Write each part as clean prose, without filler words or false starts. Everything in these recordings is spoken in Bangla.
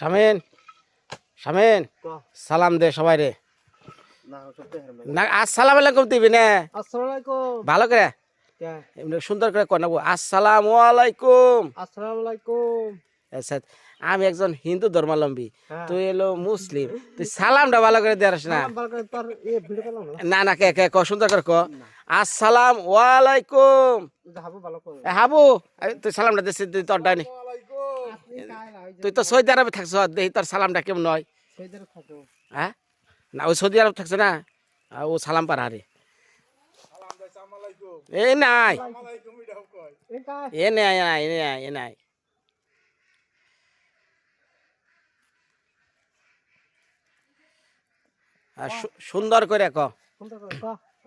শামিন শামিন সালাম দে সবাই রে না আসসালামু আলাইকুম দিবি না আসসালামু আলাইকুম ভালো করে এমনি সুন্দর করে কর নেবো আসসালামু আলাইকুম। আসসালামু আলাইকুম। আচ্ছা আমি একজন হিন্দু ধর্মাবলম্বী তুই এলো মুসলিম তুই সালামটা ভালো করে দেয়াস না না না কে কে ক সুন্দর করে ক আসসালাম ওয়ালাইকুম হাবু তুই সালামটা দিস তোর ডাইনি তুই তো সৌদি আরবে থাকছ দেখি তোর সালামটা কেমন নয় হ্যাঁ না ওই সৌদি আরব থাকছে না ও সালাম পার হারে এ নাই এ নাই এ নাই এ নাই সুন্দর করে ক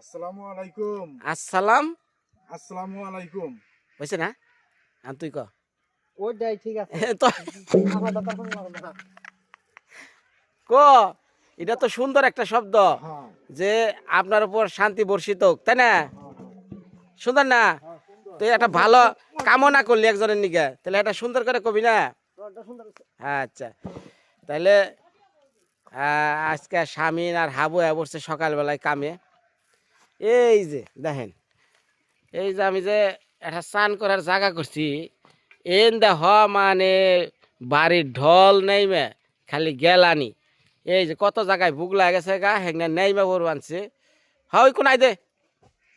আসসালামু আলাইকুম। আসসালাম আসসালামু আলাইকুম হয়েছে না আর তুই ক ওইটাই ঠিক আছে তো আমার কথা শুনলাম না। ক এটা তো সুন্দর একটা শব্দ যে আপনার উপর শান্তি বর্ষিত হোক তাই না সুন্দর না তুই একটা ভালো কামনা করলি একজনের নিকে তাহলে এটা সুন্দর করে কবি না আচ্ছা তাহলে আজকে শামিন আর হাবু বসছে সকালবেলায় কামে এই যে দেখেন এই যে আমি যে একটা স্নান করার জায়গা করছি এন দেখ মানে বাড়ির ঢল নেইমে খালি গেলানি এই যে কত জায়গায় বুক লাগেছে গা হেগনা নেইমে বড় আনছে হ্যাঁ ওই কোন আই দে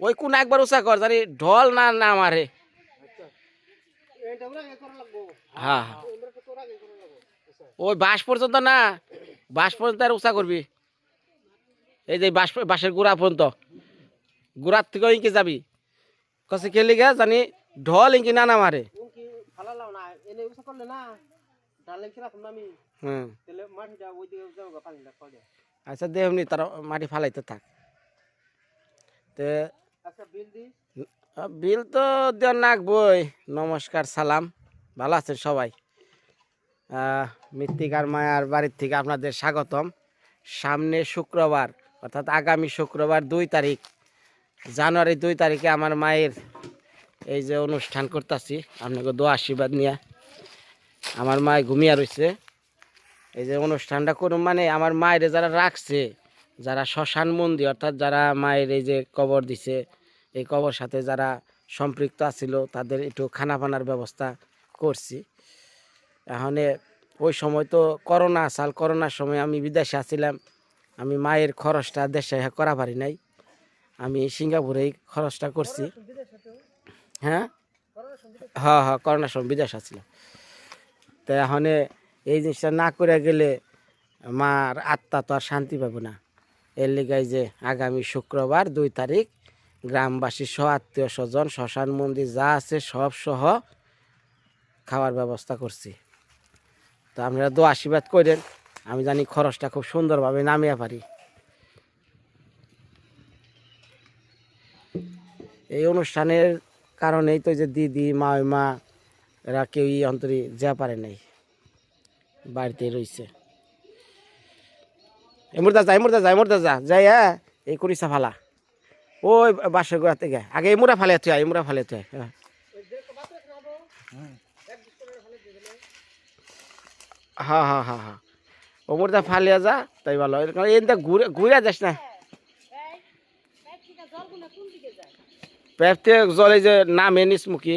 ওই কোন একবার উঁচা কর জানি ঢল না না মারে হ্যাঁ ওই বাস পর্যন্ত না বাস পর্যন্ত আর উঁচা করবি এই যে বাঁশের গুড়া পর্যন্ত গুড়ার থেকে ইঙ্কি যাবি কষে খেলি গে জানি ঢল ইঙ্কি না না মারে আচ্ছা দেহনি তার মাটি ফালাইতে থাক বিল তো দেওয়ার নাকবই নমস্কার সালাম ভালো আছেন সবাই মৃত্তিকার মায়ার বাড়ির থেকে আপনাদের স্বাগতম সামনে শুক্রবার অর্থাৎ আগামী শুক্রবার 2 তারিখ জানুয়ারি 2 তারিখে আমার মায়ের এই যে অনুষ্ঠান করতেছি আপনাকে দোয়া আশীর্বাদ নিয়ে আমার মায় ঘুমিয়ে রয়েছে এই যে অনুষ্ঠানটা করুন মানে আমার মায়ের যারা রাখছে যারা শ্মশান মন্দির অর্থাৎ যারা মায়ের এই যে কবর দিছে এই কবর সাথে যারা সম্পৃক্ত আছিল তাদের একটু খানা পানার ব্যবস্থা করছি এখন ওই সময় তো করোনা সাল করোনার সময় আমি বিদেশে আছিলাম আমি মায়ের খরচটা দেশে করা পারি নাই আমি সিঙ্গাপুরেই খরচটা করছি হ্যাঁ হ্যাঁ হ্যাঁ করোনার সময় বিদেশ আছিলাম তো এখন এই জিনিসটা না করে গেলে মার আত্মা তো আর শান্তি পাবো না এর লিগাই যে আগামী শুক্রবার 2 তারিখ গ্রামবাসী সহ আত্মীয় স্বজন শ্মশান মন্দির যা আছে সব সহ খাওয়ার ব্যবস্থা করছি তো আপনারা দোয়া আশীর্বাদ করেন আমি জানি খরচটা খুব সুন্দরভাবে নামিয়ে পারি এই অনুষ্ঠানের কারণেই তো যে দিদি মা এরা কেউই অন্তরে যা পারে নাই বাড়িতে রয়েছে এমুরদা যা যাই হ্যাঁ এই করিসা ফালা ওই বাসের গোড়া থেকে আগে এমুরা ফালে তুই এমুরা ফালে তুই হ্যাঁ হ্যাঁ হ্যাঁ হ্যাঁ ওমরদা ফালিয়া যা তাই ভালো এনটা ঘুরে যাস না পেপতে জলে যে নামে নিসমুখী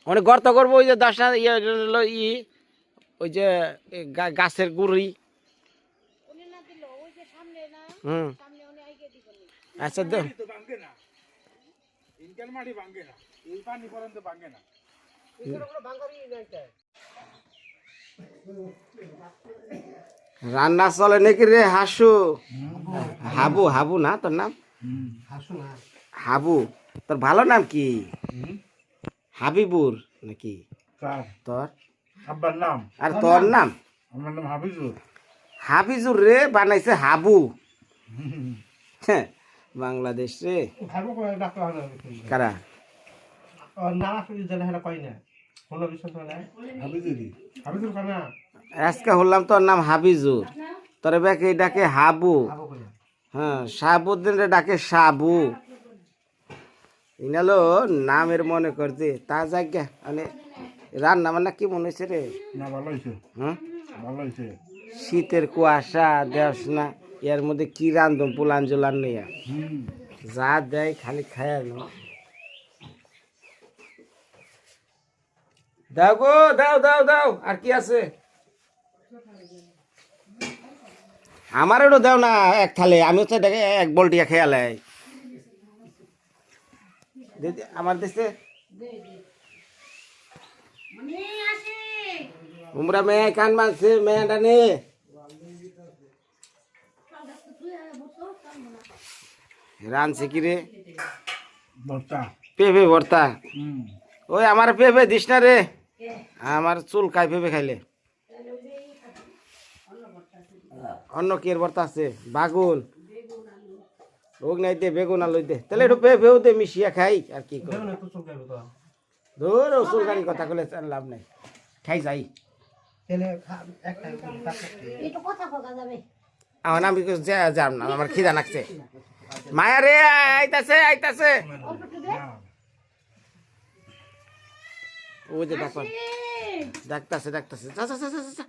অনেক গর্ত করবো ওই যে 10টা ই ওই যে গাছের গুড়ি হুম আচ্ছা রান্না চলে নাকি রে হাসু হাবু হাবু না তোর নাম হাবু তোর ভালো নাম কি হাবিবুর নাকি তোর আব্বার নাম আর তোর নাম আমার নাম হাফিজুর হাফিজুর রে বানাইছে হাবু বাংলাদেশ রে কারা আজকে হলাম তোর নাম হাবিজুর তোর ব্যাকে ডাকে হাবু হ্যাঁ শাহাবুদ্দিন রে ডাকে সাবু ইনালো নামের মনে করছে তা জায়গা মানে রান্না বান্না কি মনে হয়েছে রে? না ভালো হয়েছে, হুম, ভালো হয়েছে। শীতের কুয়াশা দেওস না, এর মধ্যে কি রান্ধম পোলান জোলান নিয়ে হুম। যা দেয় খালি খায় না। দাও গো, দাও দাও দাও, আর কি আছে? আমার একটু দাও না এক থালে, আমি হচ্ছে দেখে এক বলটিয়া খেয়ালাই আমার দেশে উমরা মেয়ে কান মানছে মেয়ে ডানে রানছে কি রে? ভর্তা। পেঁপে ভর্তা। হুম। ওই আমার পেঁপে দিস না রে, আমার চুল খাই পেঁপে খাইলে। অন্য কি এর ভর্তা আছে? বাগুন ওগ নাই দে, বেগুন আলু দে, তাহলে একটু পেঁপেও দে মিশিয়া খাই আর কি করি। ধর চুল গাড়ি কথা কলে লাভ নাই, খাই যাই। আমার আমি যাম না, আমার খিদা লাগছে। মায়া রে আইতাছে আইতাছে, ওই যে ডাক্তার ডাক্তারছে ডাক্তারছে, যা যা যা যা যা।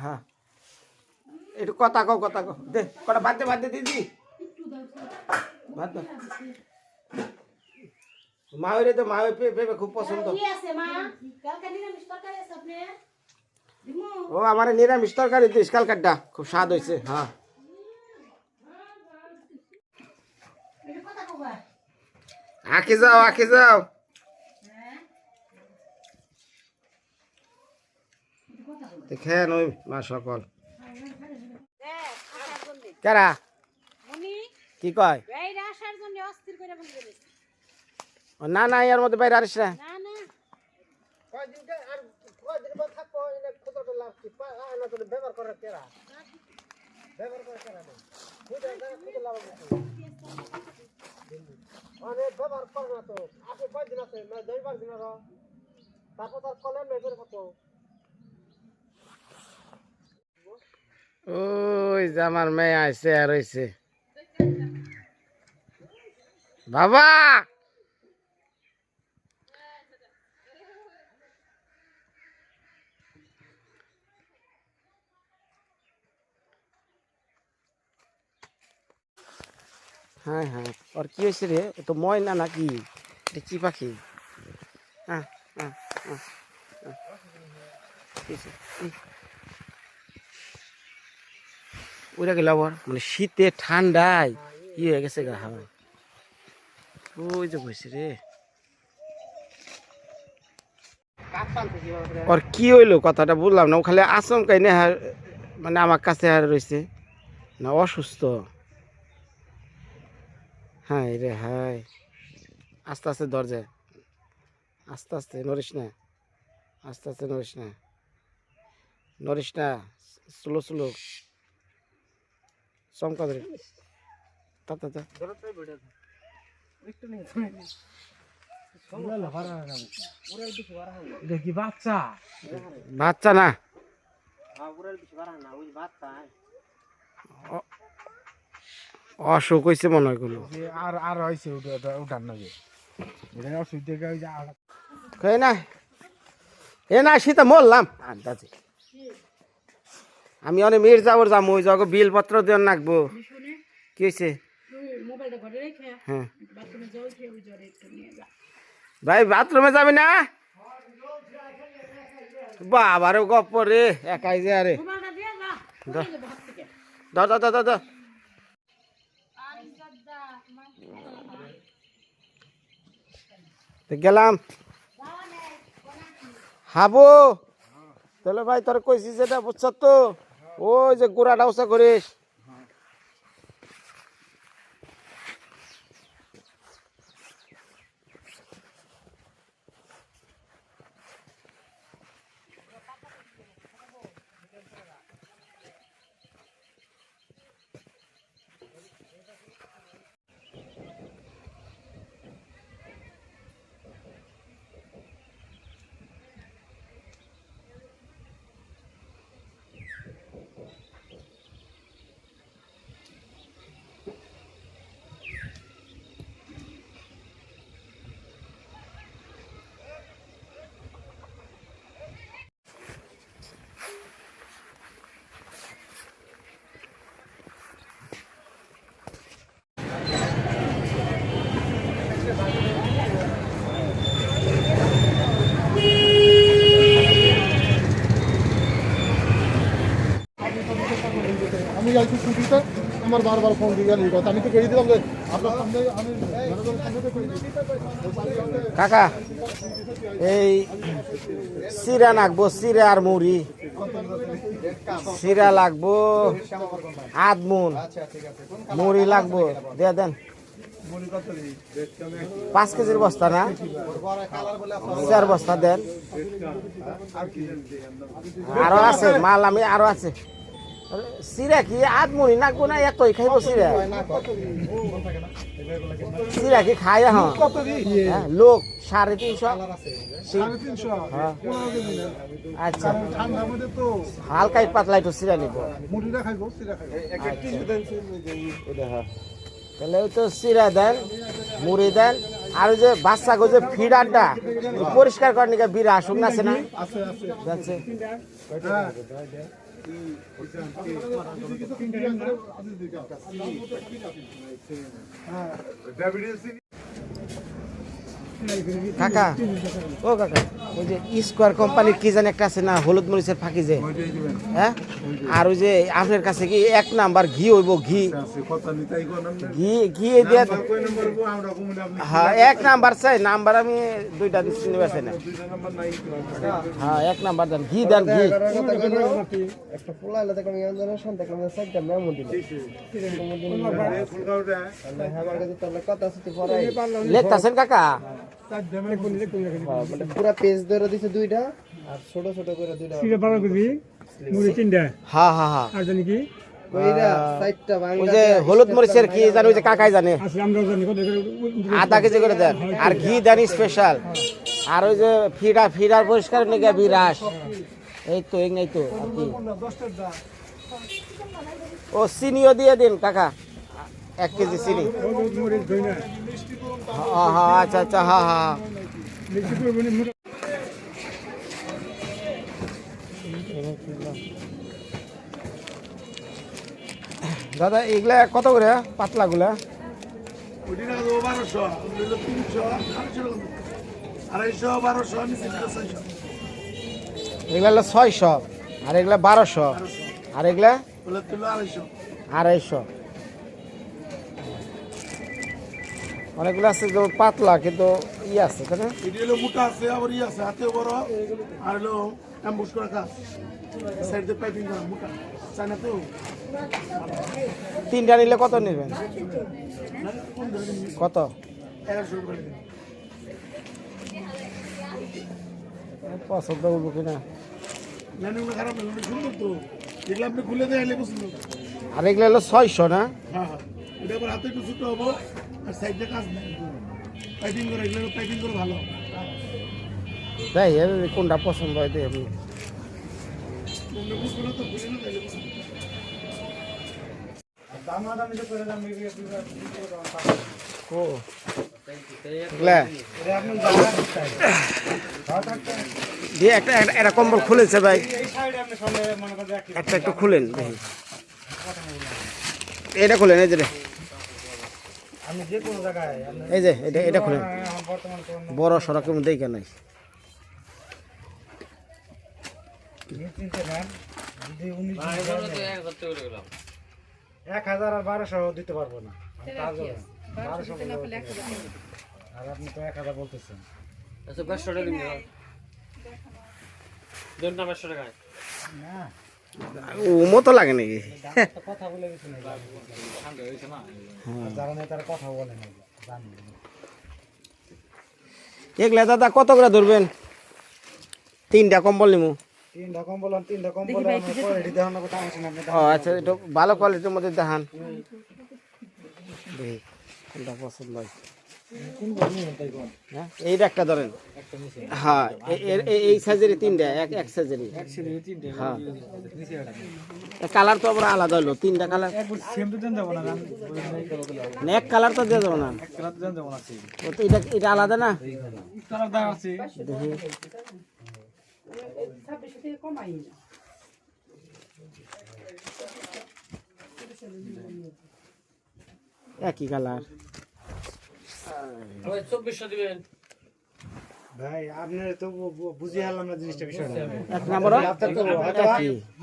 হ্যাঁ একটু কথা কও কথা কও, দে কটা বাদ দে দিদি, বাদ দে। মা হইরে তো মা হই পেঁপে খুব পছন্দ। ও আমার নিরামিষ তরকারি দিস কালকাটা, খুব স্বাদ হয়েছে। হ্যাঁ আঁকি যাও আঁকি যাও। দেখেন ওই মা সকল কারা কি কয়? ও না না এর মধ্যে বাইরে আরিস না। ওই যে আমার মেয়ে আইছে আর হইছে বাবা। হ্যাঁ হ্যাঁ আর কি হয়েছে রে? ও তো ময়না নাকি? এটা কি পাখি? হ্যাঁ হ্যাঁ হ্যাঁ, হ্যাঁ। কি হইছে? উড়ে গেল আবার, মানে শীতে ঠান্ডায় কি হয়ে গেছে গা হাওয়ায়। ওই যে বসে রে, ওর কি হইলো কথাটা বললাম না, ও খালি আচমকাই না মানে আমার কাছে আর রয়েছে না, অসুস্থ। হ্যাঁ রে হাই, আস্তে আস্তে দরজায়, আস্তে আস্তে নড়িস না, আস্তে আস্তে নড়িস না, নড়িস না, স্লো স্লো চমকা ধরে তা তা তা। দেখি বাচ্চা। বাচ্চা না, অসুখ হয়েছে মনে হয় কোনো। আর আর হয়েছে উঠার নাকি এটা অসুবিধা ওই যে কই না এ না শীতে মরলাম আন্দাজে। আমি অনেক মির্জাপুর যাবো, ওই জগ বিলপত্র দিয়ে রাখবো। কি হয়েছে? হ্যাঁ ভাই বাথরুমে যাবি না? বাবারও গপ্প রে, একাই যে আরে দাও দাও দাও দাও দাও। গেলাম হাবো, তাহলে ভাই তোর কইছি যেটা বুঝছ তো, ওই যে গোড়াটা উঁচা করিস। আমার বারবার ফোন দিয়ে গেল কথা আমি তো কই দিলাম যে আপনার সামনে আমি জনগণের সামনে তো কই দিই কাকা এই চিরা লাগবো, চিরা আর মুড়ি। চিরা লাগবো আধ মন, মুড়ি লাগবো দিয়ে দেন 5 কেজির বস্তা না, 4 বস্তা দেন। আরো আছে মাল, আমি আরো আছে। চিরা কি আধ মুড়ি নাকবো না এতই খাইবো চিরা? চিরা কি খাই হ্যাঁ লোক 350। হ্যাঁ। আচ্ছা হালকাই পাতলা একটু চিরা নিব। তাহলে ওই তো চিরা দেন, মুড়ি দেন, আর ওই যে বাচ্চা গো যে ফিডারটা পরিষ্কার করার নিকে বিরা আসুক না আছে না? আছে। কাকা ও কাকা ওই যে স্কোয়ার কোম্পানির কি জানি একটা আছে না হলুদ মরিচের ফাঁকি যে, হ্যাঁ? আর ওই যে আপনার কাছে কি 1 নাম্বার ঘি হইব? ঘি ঘি ঘি দিয়ে হ্যাঁ 1 নাম্বার চাই। নাম্বার আমি 2টা দিচ্ছি, নিবে চাই না। হ্যাঁ 1 নাম্বার দেন, ঘি দেন। ঘি একটা পোলা এলে দেখলাম ইয়ান সন দেখলাম সাইডটা মেমো দিল কথা আছে পড়াই লেখতাছেন কাকা? মানে পুরা পেজ ধরে দিছে 2টা আর ছোট ছোট করে 2টা সিরে 12 কেজি মুড়ি 3টা হ্যাঁ হ্যাঁ হ্যাঁ। আর জানি কি কইরা সাইডটা ওই বাংলা যে হলুদ মরিচের কি জানি ওই যে কাকাই জানে, আসলে আমরা জানি কত আধা কেজি করে দেন। আর ঘি দেন স্পেশাল। আর ওই যে ফিডার পরিষ্কার নিকে বিরাস। এই তো এই তো আর কি। ও চিনিও দিয়ে দিন কাকা, 1 কেজি চিনি। মুড়ি ধই না হ্যাঁ হ্যাঁ আচ্ছা আচ্ছা হ্যাঁ হ্যাঁ। লিখি করবেন মুড়ি দাদা এগুলা কত করে পাতলা গুলা? এগুলা হলো 600, আর এগুলা 1200, আর এগুলা 250। অনেকগুলো আছে যেমন পাতলা কিন্তু আছে তাই না? মোটা আছে আবার আছে হাতে বড় আর হলো অ্যাম্বুশ করা কাজ সাইড দিয়ে পাইপিং করা মোটা চায়না তো 3টা নিলে কত নেবেন? কত? 1100 করে পছন্দ করবো কিনা? ল্যান্ডিংটা খারাপ না, সুন্দর তো এগুলো আপনি খুলে দেখাইলে পছন্দ। আর এগুলো হলো 600 না? হ্যাঁ হ্যাঁ এটা আবার হাতে একটু ছোট হবো আর সাইডে কাজ নেই পাইপিং করে, এগুলো পাইপিং করে ভালো। তাই কোনটা পছন্দ হয় দেখ আমি। ও এগুলা দিয়ে একটা কম্বল খুলেছে ভাই, একটা একটু খুলেন দেখি। এটা খুলেন, এই যে আমি যে কোন জায়গায় এই যে এটা খুলেন। বড় সড়কের মধ্যে কেন নাই? চিনতে নেন যদি 1000 আর 1200 দিতে পারবো না। আর আপনি তো 1000 বলতেছেন। আচ্ছা 500 টাকা দিন দেন না 500 টাকা ও মতো লাগে নাকি? কথা বলে গেছে না ঠান্ডা হইছে না যারা নেই তারা কথা বলে না জানি। এগুলা দাদা কত করে ধরবেন? 3টা কম্বল নিমু। 3টা কম্বল আর 3টা কম্বল আমি কোয়ালিটি দেখানো কথা আছে না আপনি। ও আচ্ছা এটা ভালো কোয়ালিটির মধ্যে দেখান দেখি কোনটা পছন্দ হয়। কোন বলনি তাই কোন হ্যাঁ এইটা একটা ধরেন। একটা নিচে হ্যাঁ এই সাইজের 3টা এক সাইজের। এক সিঁড়ি 3টা হ্যাঁ নিচে এটা কালার তো আবার আলাদা হলো, 3টা কালার। একবার সেম তো দেন যাব না গান বলে নাই করো এক কালার তো দিয়ে দেবো না, এক কালার দেন যাব না আছে ও তো এটা আলাদা না। কালার দাম আছে দেখি একই কালার। ওই 2400 দিবেন ভাই আপনারা তো বুঝিয়ে হলাম না জিনিসটা বিষয়টা। এক নম্বর আপনার তো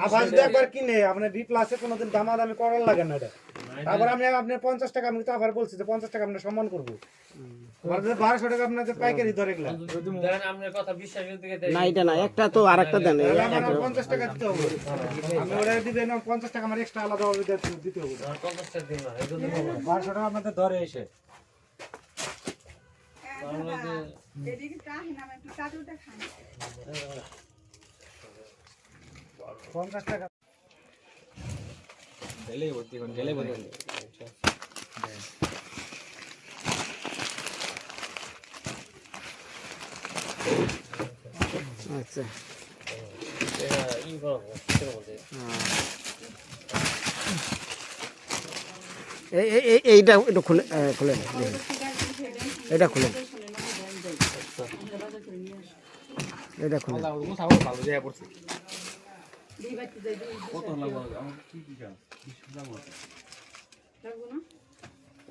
আবার যদি একবার কিনে আপনি বি প্লাসে কোনোদিন দামাদামি করার লাগে না এটা। তারপর আমি আপনার 50 টাকা আমি তো আবার বলছি যে 50 টাকা আমরা সম্মান করবো। তোমার যে 1200 টাকা আপনাদের পাইকারি ধরে গেলাম। দেন আপনার কথা বিশ্বাস থেকে দেয় না এটা না, একটা তো আর একটা দেন। তাহলে আমার 50 টাকা দিতে হবে। আপনি ওরা দিবেন 50 টাকা আমার এক্সট্রা আলাদা ভাবে দিতে হবে। 50 টাকা দিন না এই জন্য 1200 টাকা আপনাদের ধরে এসে। এদিকে কাহিনা আমি একটু চাদরটা খাই 50 টাকা আচ্ছা এটা ই করব কেন বলতে এইটা একটু খুলে খুলেন, এটা খুলেন, এটা খুলেন।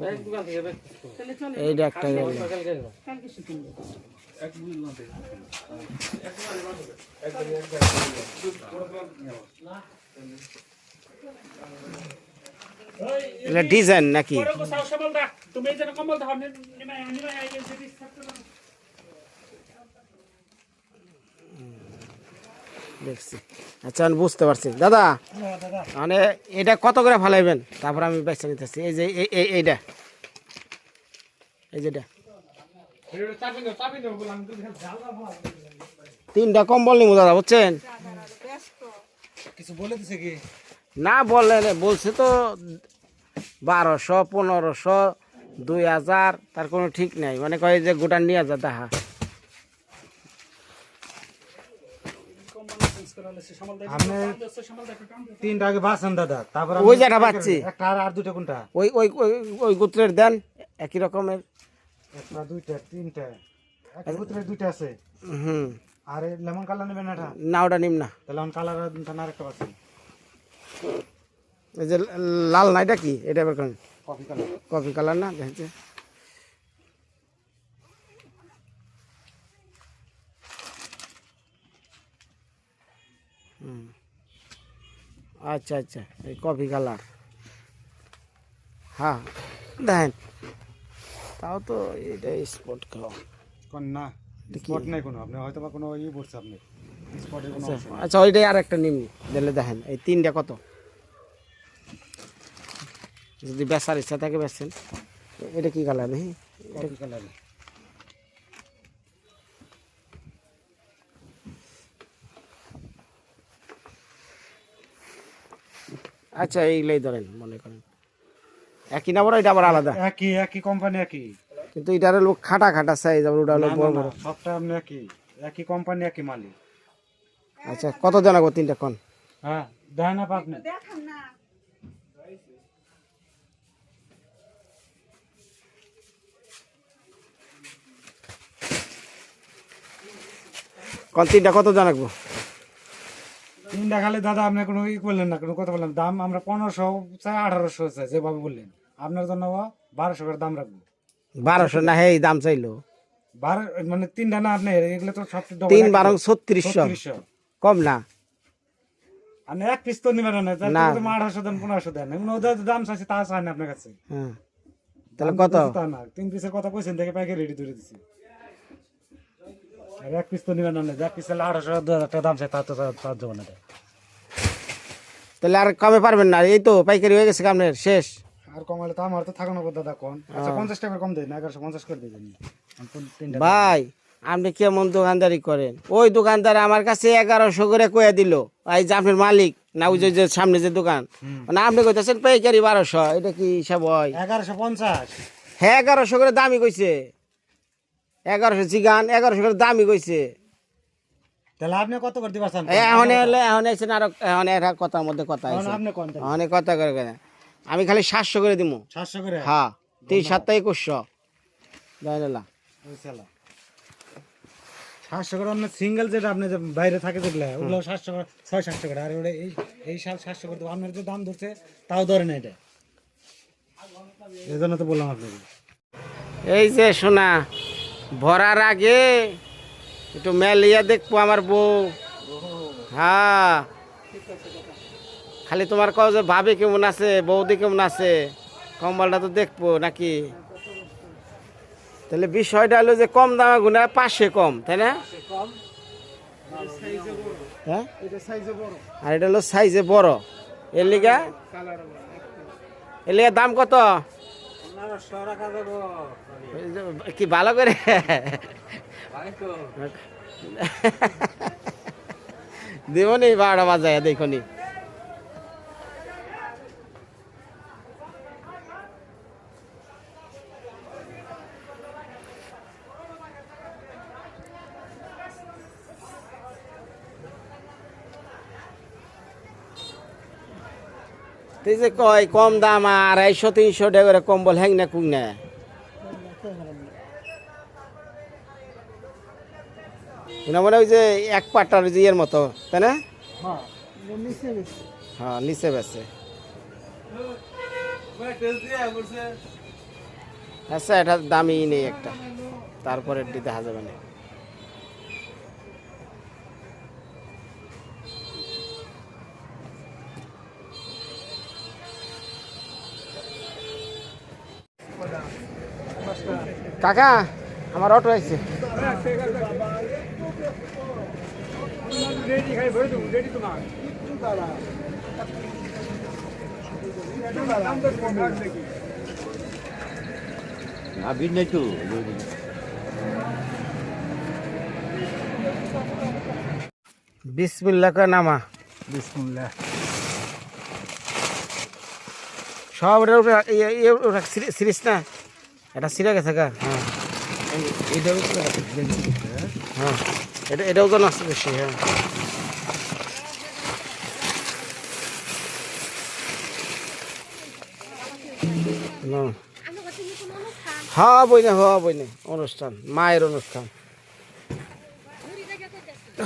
এই দোকান থেকে বের তাহলে চলে এইটা একটা গেল। কালকে শুকিয়ে এটা ডিজাইন নাকি? তুমি যেন কম্বল দাও দেখছি। আচ্ছা আমি বুঝতে পারছি দাদা, মানে এটা কত করে ফালাইবেন তারপর আমি বেছে নিতেছি। এই যে এইটা, এই যেটা তিনটা কম্বল নিবো দাদা, বুঝছেন? কিছু বলে দিছে কি? না বললেন, বলছে তো 1200, 1500, 2000, তার কোনো ঠিক নাই। মানে কয় যে গোটা নিয়ে যা দেখা। আপনি 3টা আগে বাসন দাদা, তারপর ওই যেটা বাচ্চি একটা আর দুটো কোনটা? ওই ওই ওই- ওই গোত্রের দেন, একই রকমের। একটা দুইটা তিনটা এক ভিতরে দুইটা আছে। হুম, আর লেমন কালার নেবেন এটা? না ওটা নিম না। তাহলে অন কালার আর একটা আছে এই যে লাল না, এটা কি? এটা এবার করেন কফি কালার। কফি কালার না, দেখছে। আচ্ছা আচ্ছা, এই কফি কালার। হ্যাঁ দেখেন, তাও তো এটা স্পট খাওয়া। কোন না স্পট নাই কোনো, আপনি হয়তো বা কোনো ই পড়ছে আপনি স্পটের কোনো অংশ নাই। আচ্ছা ওইটাই আর একটা নিমনি দিলে দেখেন। এই তিনটা কত? যদি বেচার ইচ্ছা থাকে বেচছেন। এটা কি কালার নেই? Coffee colour. আচ্ছা এইগুলাই ধরেন, মনে করেন একই না, বড় এটা আবার আলাদা। একই একই কোম্পানি একই, কিন্তু এটার হলো খাটা খাটা সাইজ, আবার ওটা হলো না, বড় না, বড়। না, সবটা আপনি একই একই কোম্পানি একই মালিক। আচ্ছা কত জানাবো তিনটা কোন? হ্যাঁ দেখেন আপনি দেখান না কোন তিনটা কত জানাবো? 3টা খালি দাদা আপনি কোনো ই করলেন না, কোনো কথা বললেন দাম আমরা 1500 চাই 1800 চাই, যেভাবে বললেন আপনার জন্য 1200 করে দাম রাখবো। 1200 না, হে দাম চাইলো 12 মানে 3টা না আপনি, এগুলো তো সব 3 12 3600, 3600। কম না? আপনি এক পিস তো নিবেন না, তাহলে না। তো 1800 দেন 1500 দেন, এমন ওদের দাম চাইছে তা চাই না আপনার কাছে। হ্যাঁ তাহলে দাম কত? দিতেছি তা না, 3 পিসের কথা কইছেন দেখে পাইকারি রেডি করে দিছি। আর এক পিস তো নিবেন না, এক পিস 1800 2000 টাকা দাম চাই, তা তো তার জন্য না। তাহলে আর কমে পারবেন না? এই তো পাইকারি হয়ে গেছে আপনার শেষ। আর কমালে তো আমার তো থাকানো কথা দাদা কোন। আচ্ছা 50 টাকা কম দেন, 1150 করে দিবেন। আমি 3টা ভাই আপনি কেমন দোকানদারি করেন? ওই দোকানদার আমার কাছে 1100 করে কয়ে দিল, এই যে আপনার মালিক না, ওই যে সামনে যে দোকান, না আপনি কইতেছেন পাইকারি 1200, এটা কি হিসাব হয়? 1150। হ্যাঁ 1100 করে দামি কইছে, 1100 জিগান 1100 করে দামি কইছে। তাহলে আপনি কত করে দিবা চান? এখন এলে এখন এসেছেন আরো, এখন একটা কথার মধ্যে কথা আছে, আপনি কোন অনেক কথা করে আমি খালি 700 করে দিব। 700 করে? হ্যাঁ 3 7 2100 জানেলা। ওই শালা 700 করে আপনি সিঙ্গেল যেটা আপনি যে বাইরে থাকে যেগুলা, ওগুলো 700 করে 600 করে। আর ওটা এই সাল 700 করে দেবো, আপনার যে দাম ধরছে তাও ধরে না এটা, এই জন্য তো বললাম আপনাকে। এই যে শোনা, ভরার আগে একটু মেলিয়া দেখবো আমার বউ। হ্যাঁ খালি তোমার কও যে ভাবি কেমন আছে, বৌদি কেমন আছে, কম্বলটা তো দেখবো নাকি। তাহলে বিষয়টা হলো যে কম দামে গুনা পাশে কম, তাই না? হ্যাঁ, আর এটা হলো সাইজে বড়। এর লিগা দাম কত? কি ভালো করে দেবনি 12টা বাজায় দেখনি। তুই যে কয় কম দাম 250-300 টাকা করে কম্বল হ্যাং না কুং না। মনে হয় যে এক পাটার জিয়ের মতো, তাই না? হ্যাঁ, নিচে বেছে। আচ্ছা, এটা দামি নেই একটা, তারপরে দেখা যাবে না। কাকা, আমার অটো আছে। বিসমিল্লাহ কয় নামা। বিসমিল্লাহ। সব সিরিজ না, এটা সিরে গেছে গা। হ্যাঁ, হ্যাঁ, এটা ওজন আছে বেশি। হ্যাঁ, হ্যাঁ বইনে, হ্যাঁ বইনে, অনুষ্ঠান, মায়ের অনুষ্ঠান।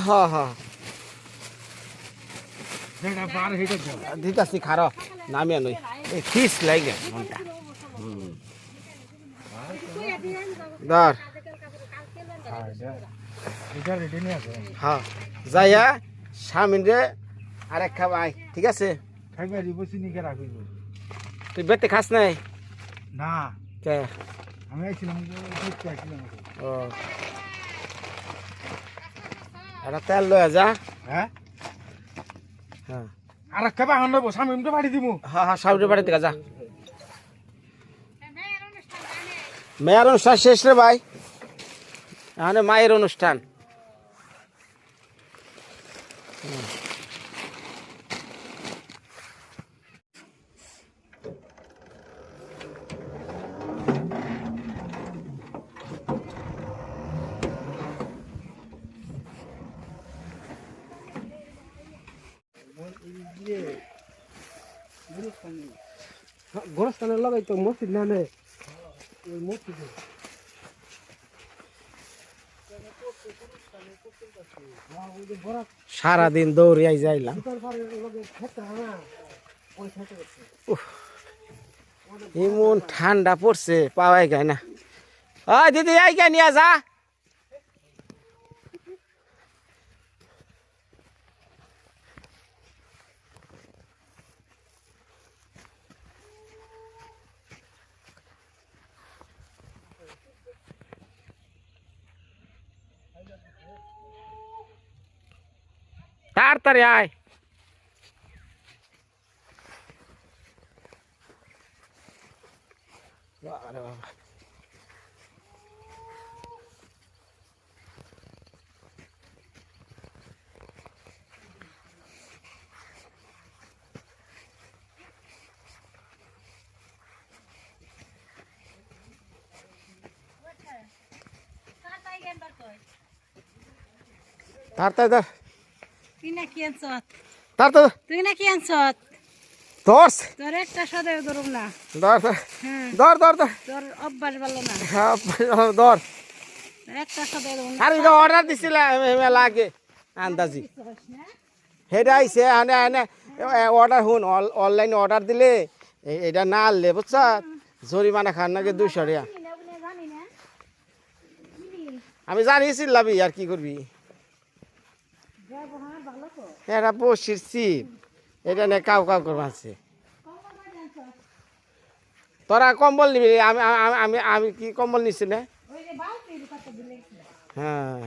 হ্যাঁ হ্যাঁ, দিতাছি খারো নামিয়া নই, এই ফিস লাগে মনটা। ধর, হ্যাঁ যাইয়া স্বামীন রে আরেক খাবাই, ঠিক আছে? তুই বেতে খাস নাই? না, কে? আমি আইছিলাম, ও, এটা তেল লয়ে যা। হ্যাঁ, হ্যাঁ আর খাবা আন নেবো, স্বামী বাড়ি দিব। হ্যাঁ হ্যাঁ, সামনে বাড়ি থেকে যা। মেয়ের অনুষ্ঠান শেষ রে ভাই, এখানে মায়ের অনুষ্ঠান। গোরস্থানের লাগাই তো মসজিদ না নেই, ওই মসজিদে সারাদিন দৌড়িয়াই যাইলাম। এমন ঠান্ডা পড়ছে, পাওয়াই গায় না। ও দিদি, আই গে নিয়ে যা। তাড়াতাড়ি আয়। আরে বাবা, তাড়াতাড়ি ধর, তুই না কি আনছ? তাড়াতাড়ি তুই না কি আনছ? ধর, তোর একটা সদাই ধরুম না। ধর হ্যাঁ, ধর ধর ধর, তোর অভ্যাস ভালো না। ধর। তোর একটা সদাই ধরুম না। আরে অর্ডার দিছিলাম লাগে আন্দাজি, সেটা আইসে অর্ডার শুন, অনলাইনে অর্ডার দিলে এটা না আনলে বুঝছ জরিমানা খান নাকি 200 টাকা। জানি না। আমি জানিয়েছিলাম আর কি করবি। ব্যবহার ভালো তো। এটা বসির চিপ, এটা নিয়ে কাউ কাউ করে মারছে। তোরা কম্বল নিবি? আমি আমি আমি আমি কি কম্বল নিচ্ছি না? হ্যাঁ,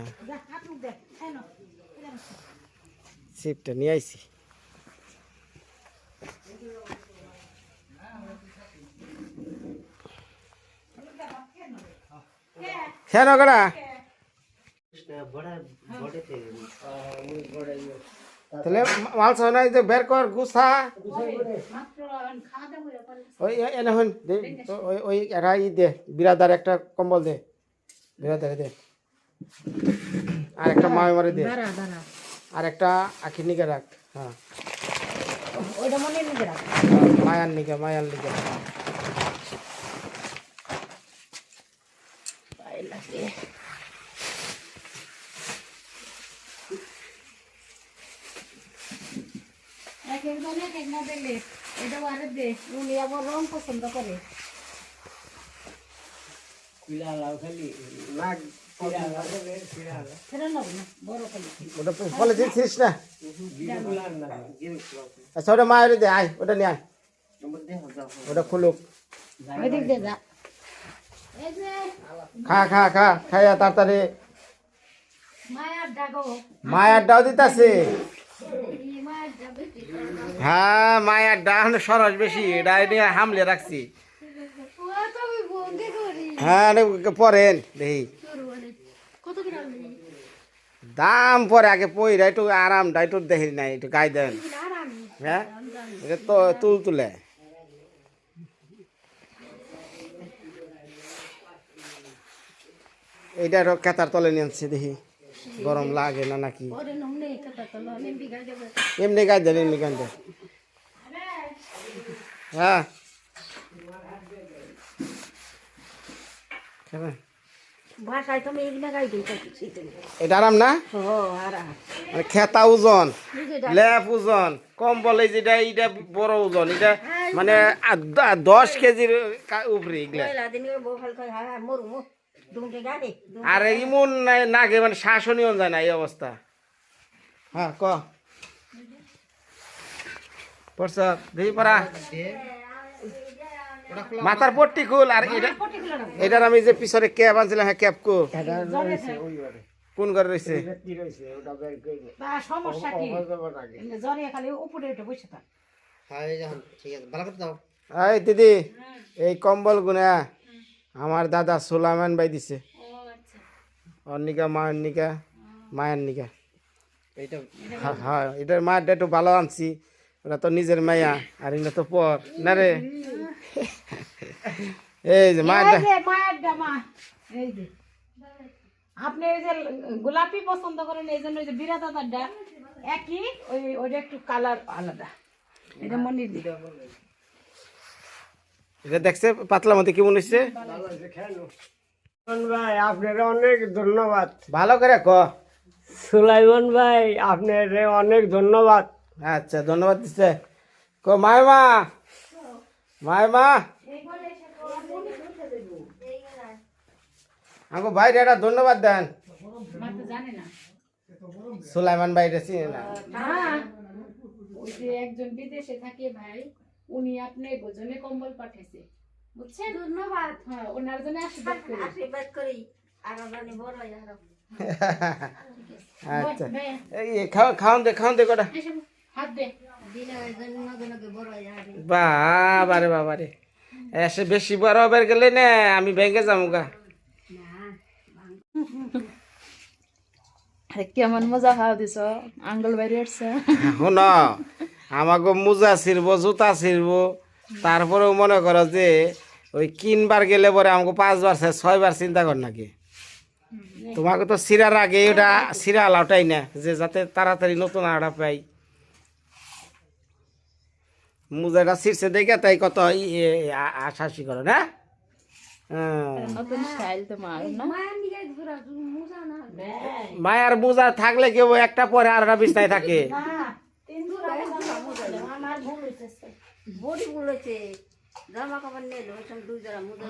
ছিপটা নিয়ে আইছি। কেন করা তাহলে মাল নাই যে বের কর গুছা ওই এনে হন দে ওই ওই এরা ই দে বিরাদার একটা কম্বল দে বিরাদারে দে আর একটা মায় মারে দে আর একটা আখির নিকে রাখ। হ্যাঁ মায়ার নিকে মায়ার নিকে রং পছন্দ করে ওটা ফলে দিচ্ছিস না? আচ্ছা ওটা মায়ের দে আয় ওটা নিয়ে আয় ওটা খুলুক খা খা খা খাইয়া তাড়াতাড়ি মায়ের ডাও দিতেছে। হ্যাঁ মায়ের ডান সরস বেশি এটা নিয়ে হামলে রাখছি। হ্যাঁ পরেন দেখি দাম পরে আগে পইরা একটু আরামটা একটু দেখি নাই একটু গাই দেন। হ্যাঁ এটা তো তুল তুলে এইটা কেতার তলে নিয়ে দেখি গরম লাগে না নাকি? এমনি গাই দেন এমনি গাই দেন। হ্যাঁ এটা আরাম না মানে খেতা ওজন লেপ ওজন কম্বলে যেটা এটা বড় ওজন এটা মানে 10 কেজির উপরে এগুলা। আর ইমন নাগে মানে শ্বাসনীয় যায় না এই অবস্থা। হ্যাঁ ক পড়ছ দেখি পড়া মাথার পট্টি খুল। আর এটা এটার আমি যে পিছনে ক্যাপ আনছিলাম হ্যাঁ ক্যাপ কো কোন ঘরে রয়েছে? এই দিদি এই কম্বল গুনা আমার দাদা সুলাইমান ভাই দিছে অর্নিকা মায়ের নিকা। হ্যাঁ এটার মায়েরটা একটু ভালো আনছি ওটা তো নিজের মায়া আর এটা তো পর না রে। এই যে মায়েরটা আপনি ওই যে গোলাপি পছন্দ করেন এই জন্য ওই যে বিরা দাদারটা একই ওইটা একটু কালার আলাদা। এটা মনে দিল এটা দেখছে পাতলা মতো কেমন হয়েছে? ভাই আপনার অনেক ধন্যবাদ। ভালো করে ক সুলাইমান ভাই আপনার অনেক ধন্যবাদ। আচ্ছা ধন্যবাদ দিচ্ছে ক মায়মা মায়মা আমাকে ভাইরে একটা ধন্যবাদ দেন। সুলাইমান ভাইরে চিনে না? ওই যে একজন বিদেশে থাকে ভাই উনি আপনি ভোজনে কম্বল পাঠাইছে বুঝছেন। ধন্যবাদ। হ্যাঁ ওনার জন্য আশীর্বাদ করি আর জানি বড় হয় আরো। আচ্ছা এই খাওন দে কটা হাত দে বাবারে বাবারে এসে বেশি বড় হবার গেলে না আমি ভেঙে যাবো গা। কেমন মজা খাওয়া দিছ আঙ্গুল বাইরে আসছে। শুন আমাকে মোজা ছিড়ব জুতা ছিড়ব তারপরেও মনে করো যে ওই কিনবার গেলে পরে আমাকে 5 বার 6 বার চিন্তা কর নাকি? তোমাকে তো সিরার আগে ওটা সিরা আলাওটাই না যে যাতে তাড়াতাড়ি নতুন আড়া পাই। মোজাটা ছিঁড়ছে দেখে তাই কত আশাসি করো না? মায়ার মোজা থাকলে কেউ একটা পরে আর বিছনায় থাকে। বডি বলেছে জামা কাপড় নিয়ে 2 জোড়া মুদ্রা